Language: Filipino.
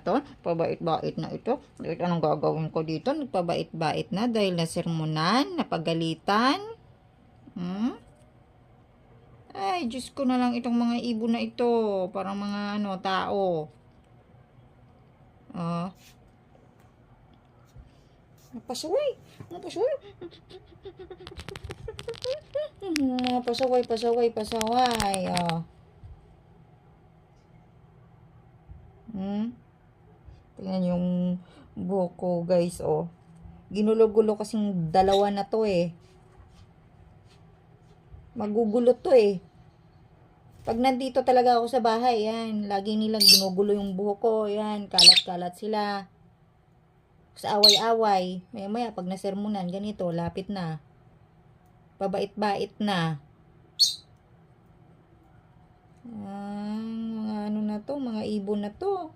to, pabait-bait na ito. Anong gagawin ko dito? Nagpabait-bait na dahil nasermonan, napagalitan. Ay, Diyos ko na lang itong mga ibon na ito. Parang mga tao. Pasaway. Pasaway. Pasaway. Tingnan yung buhok ko, guys, Ginulo-gulo kasing dalawa na to Magugulo to Pag nandito talaga ako sa bahay, yan, lagi nilang ginugulo yung buhok ko, yan, kalat-kalat sila. Sa away-away, maya-maya pag nasermonan, ganito, lapit na. Pabait-bait na. Mga na to, mga ibon na to.